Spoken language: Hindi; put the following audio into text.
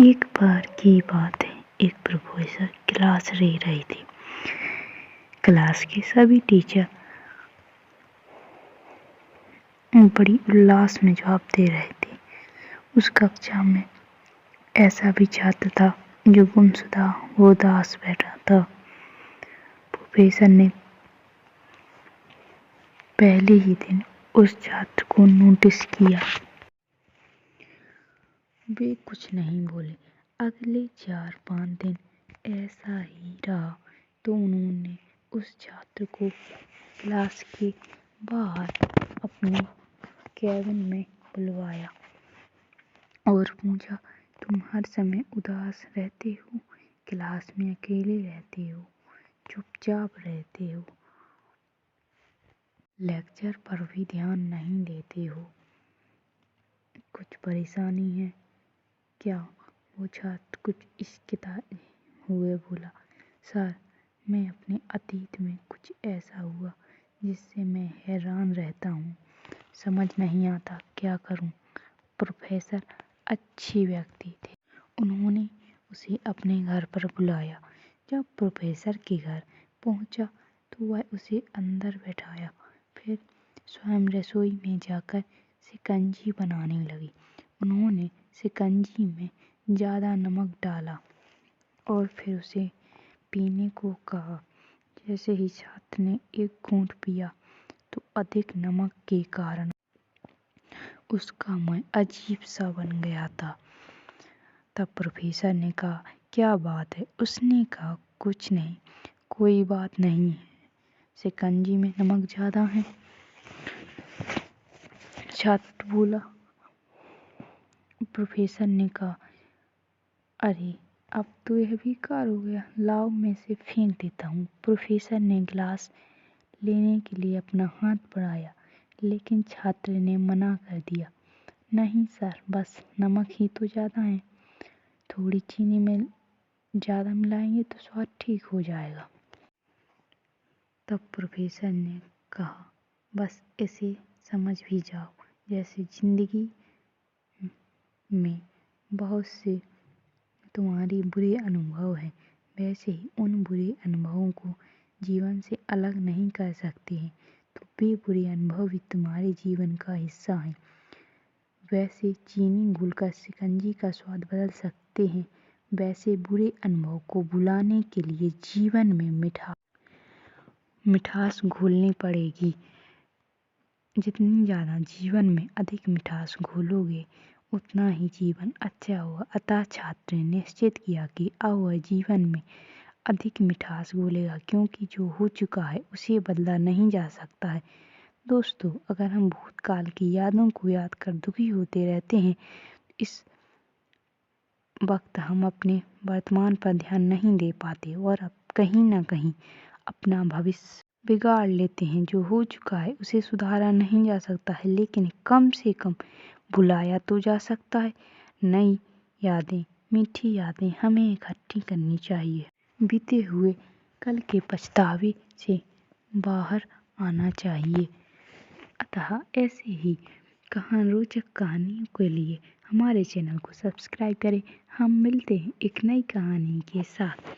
एक बार की बात है, एक प्रोफेसर क्लास ले रही थी। क्लास के सभी टीचर बड़ी उल्लास में जवाब दे रहे थे। उस कक्षा में ऐसा भी छात्र था जो गुमशुदा व उदास बैठा था। प्रोफेसर ने पहले ही दिन उस छात्र को नोटिस किया। वे कुछ नहीं बोले। अगले 4-5 दिन ऐसा ही रहा तो उन्होंने उस छात्र को क्लास के बाहर अपने केबिन में बुलवाया और पूछा, तुम हर समय उदास रहते हो, क्लास में अकेले रहते हो, चुपचाप रहते हो, लेक्चर पर भी ध्यान नहीं देते हो, कुछ परेशानी है क्या? वो छात्र कुछ हिचकिचाते हुए बोला, सर, मैं अपने अतीत में कुछ ऐसा हुआ जिससे मैं हैरान रहता हूँ, समझ नहीं आता क्या करूँ। प्रोफेसर अच्छे व्यक्ति थे। उन्होंने उसे अपने घर पर बुलाया। जब प्रोफेसर के घर पहुंचा तो वह उसे अंदर बैठाया, फिर स्वयं रसोई में जाकर शिकंजी बनाने लगी। उन्होंने शिकंजी में ज़्यादा नमक डाला और फिर उसे पीने को कहा। जैसे ही छात्र ने एक घूंट पिया तो अधिक नमक के कारण उसका मुंह अजीब सा बन गया था। तब प्रोफेसर ने कहा, क्या बात है? उसने कहा, कुछ नहीं, कोई बात नहीं है, शिकंजी में नमक ज़्यादा है। छात्र बोला। प्रोफेसर ने कहा, अरे अब तो यह बेकार हो गया, लाओ मैं इसे फेंक देता हूँ। प्रोफेसर ने गिलास लेने के लिए अपना हाथ बढ़ाया, लेकिन छात्र ने मना कर दिया। नहीं सर, बस नमक ही तो ज़्यादा है, थोड़ी चीनी में ज़्यादा मिलाएंगे तो स्वाद ठीक हो जाएगा। तब प्रोफेसर ने कहा, बस इसे समझ भी जाओ, जैसे जिंदगी में बहुत से तुम्हारे बुरे अनुभव हैं, वैसे ही उन बुरे अनुभवों को जीवन से अलग नहीं कर सकते हैं, तो वे बुरे अनुभव भी तुम्हारे जीवन का हिस्सा हैं। वैसे चीनी घोलकर शिकंजी का स्वाद बदल सकते हैं, वैसे बुरे अनुभव को भुलाने के लिए जीवन में मिठास घोलनी पड़ेगी। जितनी ज़्यादा जीवन में अधिक मिठास घोलोगे उतना ही जीवन अच्छा होगा। अतः छात्र ने निश्चित किया कि अब वह जीवन में अधिक मिठास घोलेगा, क्योंकि जो हो चुका है उसे बदला नहीं जा सकता है। दोस्तों, अगर हम भूतकाल की यादों को याद कर दुखी होते रहते हैं, इस वक्त हम अपने वर्तमान पर ध्यान नहीं दे पाते और अब कहीं ना कहीं अपना भविष्य बिगाड़ लेते हैं। जो हो चुका है उसे सुधारा नहीं जा सकता है, लेकिन कम से कम भुलाया तो जा सकता है। नई यादें, मीठी यादें हमें इकट्ठी करनी चाहिए। बीते हुए कल के पछतावे से बाहर आना चाहिए। अतः ऐसे ही रोचक कहानियों के लिए हमारे चैनल को सब्सक्राइब करें। हम मिलते हैं एक नई कहानी के साथ।